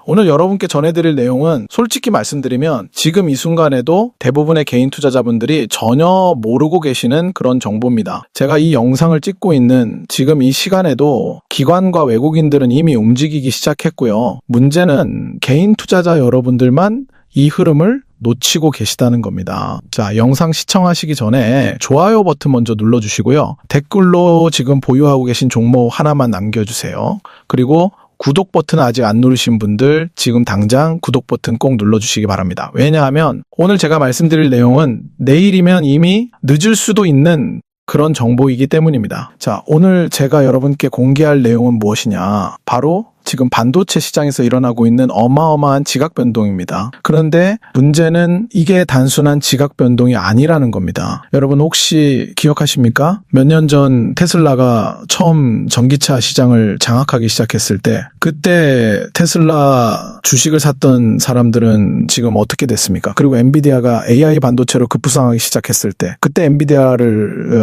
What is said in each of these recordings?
오늘 여러분께 전해드릴 내용은 솔직히 말씀드리면 지금 이 순간에도 대부분의 개인 투자자분들이 전혀 모르고 계시는 그런 정보입니다. 제가 이 영상을 찍고 있는 지금 이 시간에도 기관과 외국인들은 이미 움직이기 시작했고요. 문제는 개인 투자자 여러분들만 이 흐름을 놓치고 계시다는 겁니다. 자, 영상 시청하시기 전에 좋아요 버튼 먼저 눌러주시고요. 댓글로 지금 보유하고 계신 종목 하나만 남겨주세요. 그리고 구독 버튼 아직 안 누르신 분들 지금 당장 구독 버튼 꼭 눌러주시기 바랍니다. 왜냐하면 오늘 제가 말씀드릴 내용은 내일이면 이미 늦을 수도 있는 그런 정보이기 때문입니다. 자, 오늘 제가 여러분께 공개할 내용은 무엇이냐? 바로 지금 반도체 시장에서 일어나고 있는 어마어마한 지각 변동입니다. 그런데 문제는 이게 단순한 지각 변동이 아니라는 겁니다. 여러분 혹시 기억하십니까? 몇 년 전 테슬라가 처음 전기차 시장을 장악하기 시작했을 때 그때 테슬라 주식을 샀던 사람들은 지금 어떻게 됐습니까? 그리고 엔비디아가 AI 반도체로 급부상하기 시작했을 때 그때 엔비디아를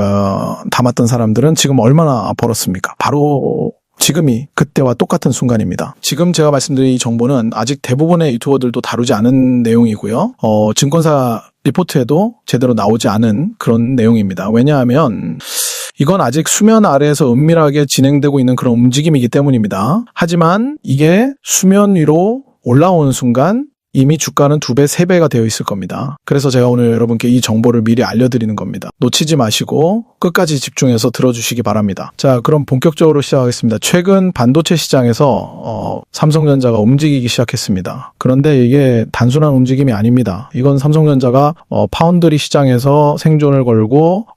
담았던 사람들은 지금 얼마나 벌었습니까? 바로 지금이 그때와 똑같은 순간입니다. 지금 제가 말씀드린 이 정보는 아직 대부분의 유튜버들도 다루지 않은 내용이고요. 증권사 리포트에도 제대로 나오지 않은 그런 내용입니다. 왜냐하면 이건 아직 수면 아래에서 은밀하게 진행되고 있는 그런 움직임이기 때문입니다. 하지만 이게 수면 위로 올라오는 순간 이미 주가는 2배, 3배가 되어 있을 겁니다. 그래서 제가 오늘 여러분께 이 정보를 미리 알려드리는 겁니다. 놓치지 마시고 끝까지 집중해서 들어주시기 바랍니다. 자, 그럼 본격적으로 시작하겠습니다. 최근 반도체 시장에서 삼성전자가 움직이기 시작했습니다. 그런데 이게 단순한 움직임이 아닙니다. 이건 삼성전자가 파운드리 시장에서 생존을 걸고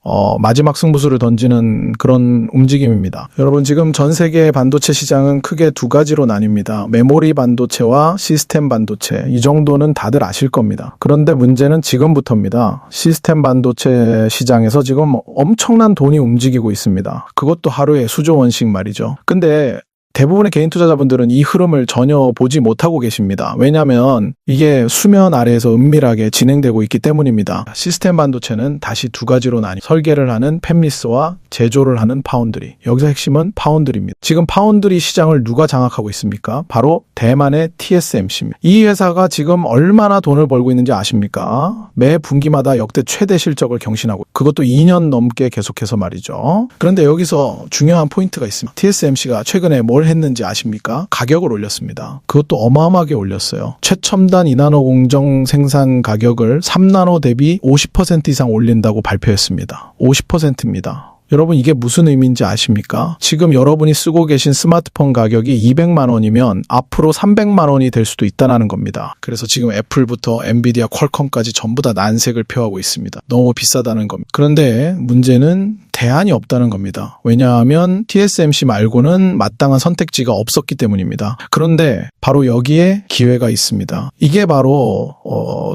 마지막 승부수를 던지는 그런 움직임입니다. 여러분 지금 전 세계의 반도체 시장은 크게 두 가지로 나뉩니다. 메모리 반도체와 시스템 반도체. 이 정도는 다들 아실 겁니다. 그런데 문제는 지금부터입니다. 시스템 반도체 시장에서 지금 엄청난 돈이 움직이고 있습니다. 그것도 하루에 수조 원씩 말이죠. 근데 대부분의 개인 투자자분들은 이 흐름을 전혀 보지 못하고 계십니다. 왜냐하면 이게 수면 아래에서 은밀하게 진행되고 있기 때문입니다. 시스템 반도체는 다시 두 가지로 나뉘 설계를 하는 팹리스와 제조를 하는 파운드리. 여기서 핵심은 파운드리입니다. 지금 파운드리 시장을 누가 장악하고 있습니까? 바로 대만의 TSMC입니다. 이 회사가 지금 얼마나 돈을 벌고 있는지 아십니까? 매 분기마다 역대 최대 실적을 경신하고 그것도 2년 넘게 계속해서 말이죠. 그런데 여기서 중요한 포인트가 있습니다. TSMC가 최근에 뭘 했는지 아십니까? 가격을 올렸습니다. 그것도 어마어마하게 올렸어요. 최첨단 2나노 공정 생산 가격을 3나노 대비 50% 이상 올린다고 발표했습니다. 50%입니다. 여러분 이게 무슨 의미인지 아십니까? 지금 여러분이 쓰고 계신 스마트폰 가격이 200만 원이면 앞으로 300만 원이 될 수도 있다는 겁니다. 그래서 지금 애플부터 엔비디아, 퀄컴까지 전부 다 난색을 표하고 있습니다. 너무 비싸다는 겁니다. 그런데 문제는 대안이 없다는 겁니다. 왜냐하면 TSMC 말고는 마땅한 선택지가 없었기 때문입니다. 그런데 바로 여기에 기회가 있습니다. 이게 바로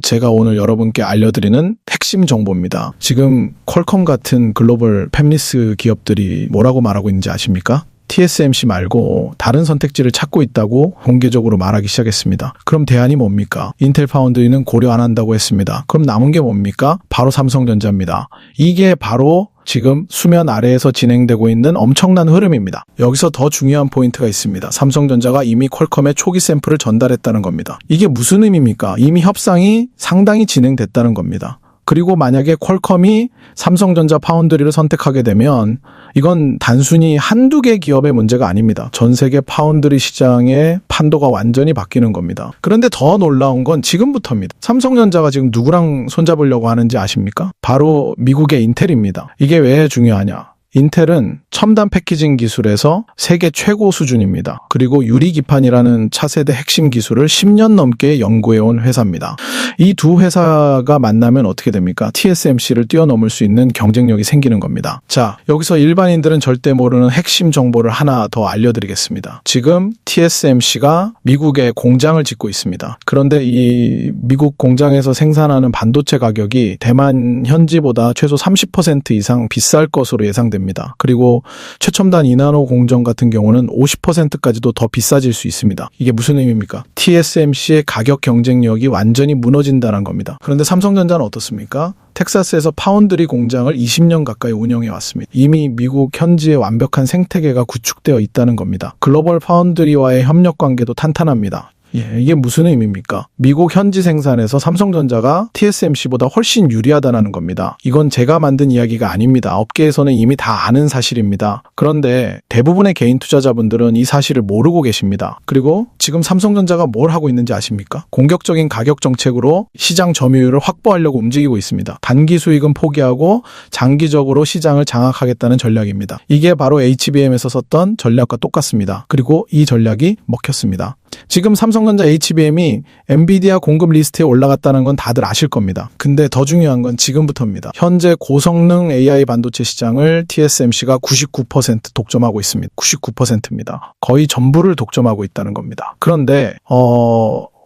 제가 오늘 여러분께 알려드리는 핵심 정보입니다. 지금 퀄컴 같은 글로벌 팹리스 기업들이 뭐라고 말하고 있는지 아십니까? TSMC 말고 다른 선택지를 찾고 있다고 공개적으로 말하기 시작했습니다. 그럼 대안이 뭡니까? 인텔 파운드리는 고려 안 한다고 했습니다. 그럼 남은 게 뭡니까? 바로 삼성전자입니다. 이게 바로 지금 수면 아래에서 진행되고 있는 엄청난 흐름입니다. 여기서 더 중요한 포인트가 있습니다. 삼성전자가 이미 퀄컴에 초기 샘플을 전달했다는 겁니다. 이게 무슨 의미입니까? 이미 협상이 상당히 진행됐다는 겁니다. 그리고 만약에 퀄컴이 삼성전자 파운드리를 선택하게 되면 이건 단순히 한두 개 기업의 문제가 아닙니다. 전 세계 파운드리 시장의 판도가 완전히 바뀌는 겁니다. 그런데 더 놀라운 건 지금부터입니다. 삼성전자가 지금 누구랑 손잡으려고 하는지 아십니까? 바로 미국의 인텔입니다. 이게 왜 중요하냐? 인텔은 첨단 패키징 기술에서 세계 최고 수준입니다. 그리고 유리기판이라는 차세대 핵심 기술을 10년 넘게 연구해온 회사입니다. 이 두 회사가 만나면 어떻게 됩니까? TSMC를 뛰어넘을 수 있는 경쟁력이 생기는 겁니다. 자, 여기서 일반인들은 절대 모르는 핵심 정보를 하나 더 알려드리겠습니다. 지금 TSMC가 미국에 공장을 짓고 있습니다. 그런데 이 미국 공장에서 생산하는 반도체 가격이 대만 현지보다 최소 30% 이상 비쌀 것으로 예상됩니다. 그리고 최첨단 2나노 공정 같은 경우는 50%까지도 더 비싸질 수 있습니다. 이게 무슨 의미입니까? TSMC의 가격 경쟁력이 완전히 무너진다는 겁니다. 그런데 삼성전자는 어떻습니까? 텍사스에서 파운드리 공장을 20년 가까이 운영해 왔습니다. 이미 미국 현지의 완벽한 생태계가 구축되어 있다는 겁니다. 글로벌 파운드리와의 협력 관계도 탄탄합니다. 이게 무슨 의미입니까? 미국 현지 생산에서 삼성전자가 TSMC보다 훨씬 유리하다는 겁니다. 이건 제가 만든 이야기가 아닙니다. 업계에서는 이미 다 아는 사실입니다. 그런데 대부분의 개인 투자자분들은 이 사실을 모르고 계십니다. 그리고 지금 삼성전자가 뭘 하고 있는지 아십니까? 공격적인 가격 정책으로 시장 점유율을 확보하려고 움직이고 있습니다. 단기 수익은 포기하고 장기적으로 시장을 장악하겠다는 전략입니다. 이게 바로 HBM에서 썼던 전략과 똑같습니다. 그리고 이 전략이 먹혔습니다. 지금 삼성전자 HBM이 엔비디아 공급 리스트에 올라갔다는 건 다들 아실 겁니다. 근데 더 중요한 건 지금부터입니다. 현재 고성능 AI 반도체 시장을 TSMC가 99% 독점하고 있습니다. 99%입니다. 거의 전부를 독점하고 있다는 겁니다. 그런데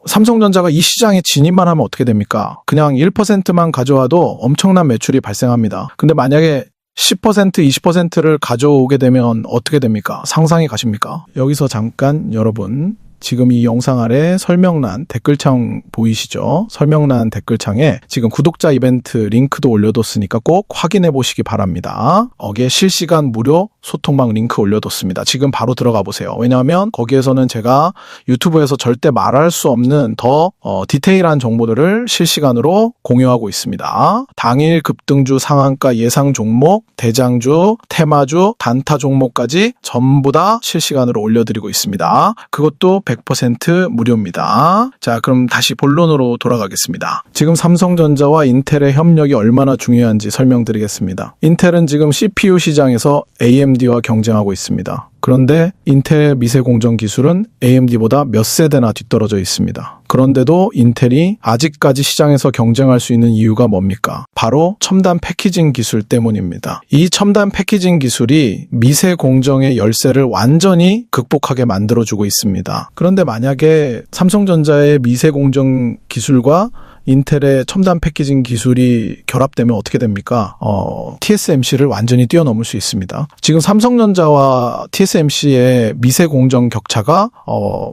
삼성전자가 이 시장에 진입만 하면 어떻게 됩니까? 그냥 1%만 가져와도 엄청난 매출이 발생합니다. 근데 만약에 10%, 20%를 가져오게 되면 어떻게 됩니까? 상상이 가십니까? 여기서 잠깐 여러분, 지금 이 영상 아래 설명란 댓글창 보이시죠? 설명란 댓글창에 지금 구독자 이벤트 링크도 올려뒀으니까 꼭 확인해 보시기 바랍니다. 거기에 실시간 무료 소통방 링크 올려뒀습니다. 지금 바로 들어가 보세요. 왜냐하면 거기에서는 제가 유튜브에서 절대 말할 수 없는 더 디테일한 정보들을 실시간으로 공유하고 있습니다. 당일 급등주 상한가 예상 종목, 대장주, 테마주, 단타 종목까지 전부 다 실시간으로 올려드리고 있습니다. 그것도 100% 무료입니다. 자, 그럼 다시 본론으로 돌아가겠습니다. 지금 삼성전자와 인텔의 협력이 얼마나 중요한지 설명드리겠습니다. 인텔은 지금 CPU 시장에서 AMD와 경쟁하고 있습니다. 그런데 인텔의 미세 공정 기술은 AMD보다 몇 세대나 뒤떨어져 있습니다. 그런데도 인텔이 아직까지 시장에서 경쟁할 수 있는 이유가 뭡니까? 바로 첨단 패키징 기술 때문입니다. 이 첨단 패키징 기술이 미세 공정의 열쇠를 완전히 극복하게 만들어주고 있습니다. 그런데 만약에 삼성전자의 미세 공정 기술과 인텔의 첨단 패키징 기술이 결합되면 어떻게 됩니까? TSMC를 완전히 뛰어넘을 수 있습니다. 지금 삼성전자와 TSMC의 미세 공정 격차가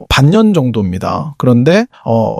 반년 정도입니다. 그런데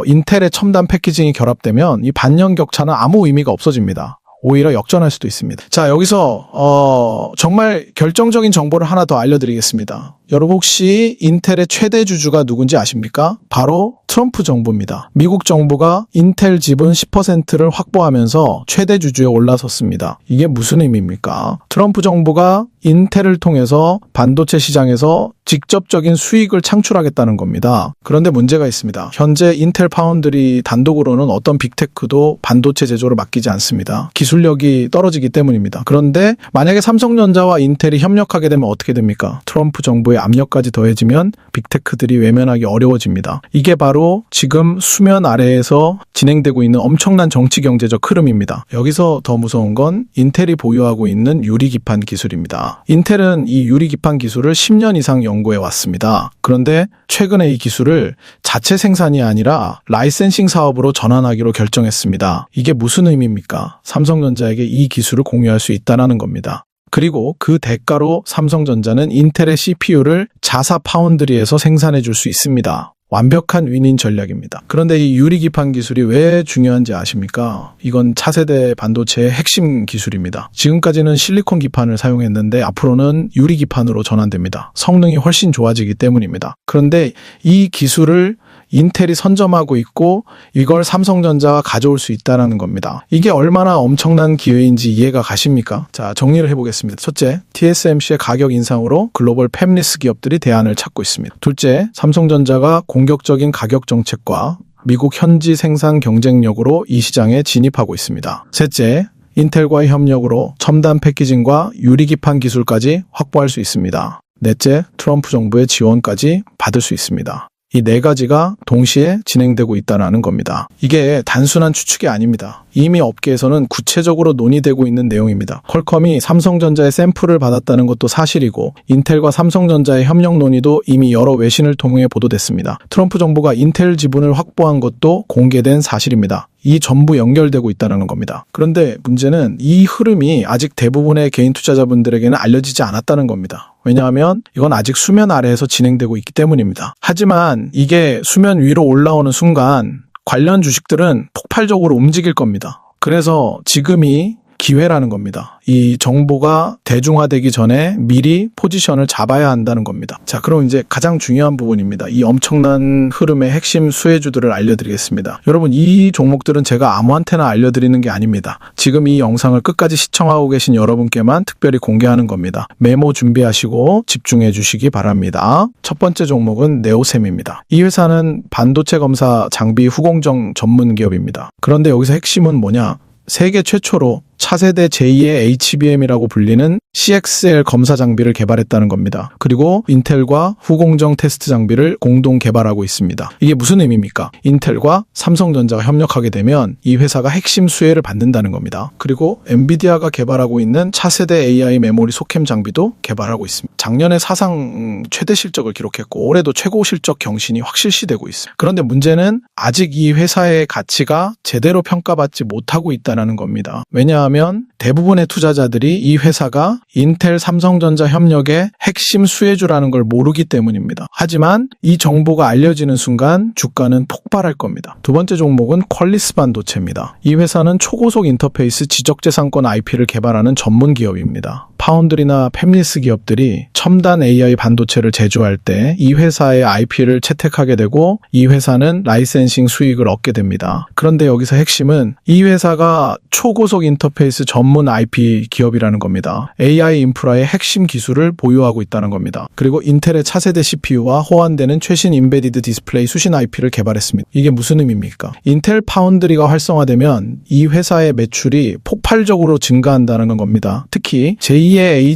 인텔의 첨단 패키징이 결합되면 이 반년 격차는 아무 의미가 없어집니다. 오히려 역전할 수도 있습니다. 자, 여기서 정말 결정적인 정보를 하나 더 알려드리겠습니다. 여러분 혹시 인텔의 최대 주주가 누군지 아십니까? 바로 트럼프 정부입니다. 미국 정부가 인텔 지분 10%를 확보하면서 최대 주주에 올라섰습니다. 이게 무슨 의미입니까? 트럼프 정부가 인텔을 통해서 반도체 시장에서 직접적인 수익을 창출하겠다는 겁니다. 그런데 문제가 있습니다. 현재 인텔 파운드리 단독으로는 어떤 빅테크도 반도체 제조를 맡기지 않습니다. 기술력이 떨어지기 때문입니다. 그런데 만약에 삼성전자와 인텔이 협력하게 되면 어떻게 됩니까? 트럼프 정부의 압력까지 더해지면 빅테크들이 외면하기 어려워집니다. 이게 바로 지금 수면 아래에서 진행되고 있는 엄청난 정치 경제적 흐름입니다. 여기서 더 무서운 건 인텔이 보유하고 있는 유리기판 기술입니다. 인텔은 이 유리기판 기술을 10년 이상 연구해 왔습니다. 그런데 최근에 이 기술을 자체 생산이 아니라 라이센싱 사업으로 전환하기로 결정했습니다. 이게 무슨 의미입니까? 삼성전자에게 이 기술을 공유할 수 있다는 겁니다. 그리고 그 대가로 삼성전자는 인텔의 CPU를 자사 파운드리에서 생산해 줄 수 있습니다. 완벽한 윈윈 전략입니다. 그런데 이 유리기판 기술이 왜 중요한지 아십니까? 이건 차세대 반도체의 핵심 기술입니다. 지금까지는 실리콘 기판을 사용했는데 앞으로는 유리기판으로 전환됩니다. 성능이 훨씬 좋아지기 때문입니다. 그런데 이 기술을 인텔이 선점하고 있고 이걸 삼성전자가 가져올 수 있다는 겁니다. 이게 얼마나 엄청난 기회인지 이해가 가십니까? 자, 정리를 해보겠습니다. 첫째, TSMC의 가격 인상으로 글로벌 팹리스 기업들이 대안을 찾고 있습니다. 둘째, 삼성전자가 공격적인 가격 정책과 미국 현지 생산 경쟁력으로 이 시장에 진입하고 있습니다. 셋째, 인텔과의 협력으로 첨단 패키징과 유리기판 기술까지 확보할 수 있습니다. 넷째, 트럼프 정부의 지원까지 받을 수 있습니다. 이 네 가지가 동시에 진행되고 있다는 겁니다. 이게 단순한 추측이 아닙니다. 이미 업계에서는 구체적으로 논의되고 있는 내용입니다. 퀄컴이 삼성전자의 샘플을 받았다는 것도 사실이고 인텔과 삼성전자의 협력 논의도 이미 여러 외신을 통해 보도됐습니다. 트럼프 정부가 인텔 지분을 확보한 것도 공개된 사실입니다. 이 전부 연결되고 있다는 겁니다. 그런데 문제는 이 흐름이 아직 대부분의 개인 투자자분들에게는 알려지지 않았다는 겁니다. 왜냐하면 이건 아직 수면 아래에서 진행되고 있기 때문입니다. 하지만 이게 수면 위로 올라오는 순간 관련 주식들은 폭발적으로 움직일 겁니다. 그래서 지금이 기회라는 겁니다. 이 정보가 대중화되기 전에 미리 포지션을 잡아야 한다는 겁니다. 자, 그럼 이제 가장 중요한 부분입니다. 이 엄청난 흐름의 핵심 수혜주들을 알려드리겠습니다. 여러분, 이 종목들은 제가 아무한테나 알려드리는 게 아닙니다. 지금 이 영상을 끝까지 시청하고 계신 여러분께만 특별히 공개하는 겁니다. 메모 준비하시고 집중해 주시기 바랍니다. 첫 번째 종목은 네오셈입니다. 이 회사는 반도체 검사 장비 후공정 전문 기업입니다. 그런데 여기서 핵심은 뭐냐? 세계 최초로 차세대 제2의 HBM이라고 불리는 CXL 검사 장비를 개발했다는 겁니다. 그리고 인텔과 후공정 테스트 장비를 공동 개발하고 있습니다. 이게 무슨 의미입니까? 인텔과 삼성전자가 협력하게 되면 이 회사가 핵심 수혜를 받는다는 겁니다. 그리고 엔비디아가 개발하고 있는 차세대 AI 메모리 소캠 장비도 개발하고 있습니다. 작년에 사상 최대 실적을 기록했고 올해도 최고 실적 경신이 확실시되고 있습니다. 그런데 문제는 아직 이 회사의 가치가 제대로 평가받지 못하고 있다는 겁니다. 왜냐하면 대부분의 투자자들이 이 회사가 인텔 삼성전자 협력의 핵심 수혜주라는 걸 모르기 때문입니다. 하지만 이 정보가 알려지는 순간 주가는 폭발할 겁니다. 두 번째 종목은 퀄리스 반도체입니다. 이 회사는 초고속 인터페이스 지적재산권 IP를 개발하는 전문 기업입니다. 파운드리나 팹리스 기업들이 첨단 AI 반도체를 제조할 때 이 회사의 IP를 채택하게 되고 이 회사는 라이센싱 수익을 얻게 됩니다. 그런데 여기서 핵심은 이 회사가 초고속 인터페이스 전문 IP 기업이라는 겁니다. AI 인프라의 핵심 기술을 보유하고 있다는 겁니다. 그리고 인텔의 차세대 CPU와 호환되는 최신 인베디드 디스플레이 수신 IP를 개발했습니다. 이게 무슨 의미입니까? 인텔 파운드리가 활성화되면 이 회사의 매출이 폭발적으로 증가한다는 겁니다. 특히 제2의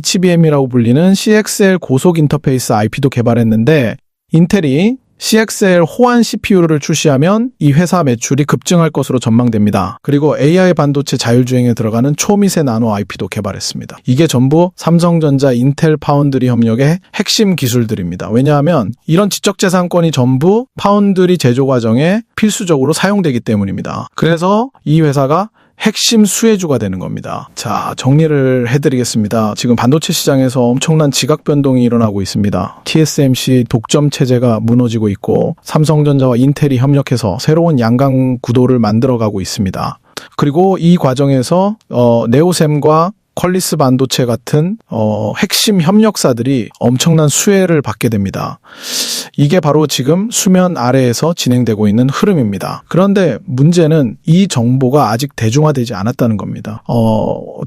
HBM이라고 불리는 CXL 고속 인터페이스 IP도 개발했는데 인텔이 CXL 호환 CPU를 출시하면 이 회사 매출이 급증할 것으로 전망됩니다. 그리고 AI 반도체 자율주행에 들어가는 초미세 나노 IP도 개발했습니다. 이게 전부 삼성전자 인텔 파운드리 협력의 핵심 기술들입니다. 왜냐하면 이런 지적재산권이 전부 파운드리 제조 과정에 필수적으로 사용되기 때문입니다. 그래서 이 회사가 핵심 수혜주가 되는 겁니다. 자, 정리를 해드리겠습니다. 지금 반도체 시장에서 엄청난 지각 변동이 일어나고 있습니다. TSMC 독점 체제가 무너지고 있고 삼성전자와 인텔이 협력해서 새로운 양강 구도를 만들어가고 있습니다. 그리고 이 과정에서 네오셈과 퀄리스 반도체 같은 핵심 협력사들이 엄청난 수혜를 받게 됩니다. 이게 바로 지금 수면 아래에서 진행되고 있는 흐름입니다. 그런데 문제는 이 정보가 아직 대중화되지 않았다는 겁니다.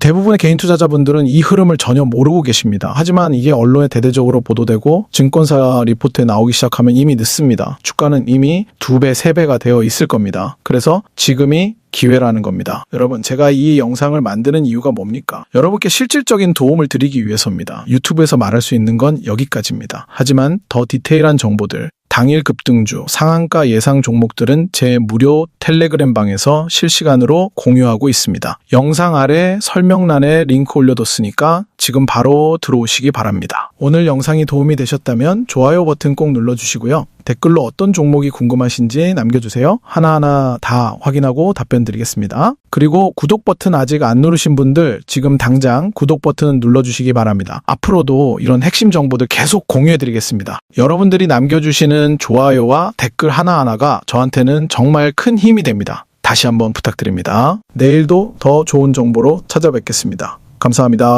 대부분의 개인 투자자분들은 이 흐름을 전혀 모르고 계십니다. 하지만 이게 언론에 대대적으로 보도되고 증권사 리포트에 나오기 시작하면 이미 늦습니다. 주가는 이미 2배, 3배가 되어 있을 겁니다. 그래서 지금이 기회라는 겁니다. 여러분, 제가 이 영상을 만드는 이유가 뭡니까? 여러분께 실질적인 도움을 드리기 위해서입니다. 유튜브에서 말할 수 있는 건 여기까지입니다. 하지만 더 디테일한 정보들, 당일 급등주, 상한가 예상 종목들은 제 무료 텔레그램 방에서 실시간으로 공유하고 있습니다. 영상 아래 설명란에 링크 올려뒀으니까 지금 바로 들어오시기 바랍니다. 오늘 영상이 도움이 되셨다면 좋아요 버튼 꼭 눌러주시고요. 댓글로 어떤 종목이 궁금하신지 남겨주세요. 하나하나 다 확인하고 답변 드리겠습니다. 그리고 구독 버튼 아직 안 누르신 분들 지금 당장 구독 버튼 눌러주시기 바랍니다. 앞으로도 이런 핵심 정보들 계속 공유해드리겠습니다. 여러분들이 남겨주시는 좋아요와 댓글 하나하나가 저한테는 정말 큰 힘이 됩니다. 다시 한번 부탁드립니다. 내일도 더 좋은 정보로 찾아뵙겠습니다. 감사합니다.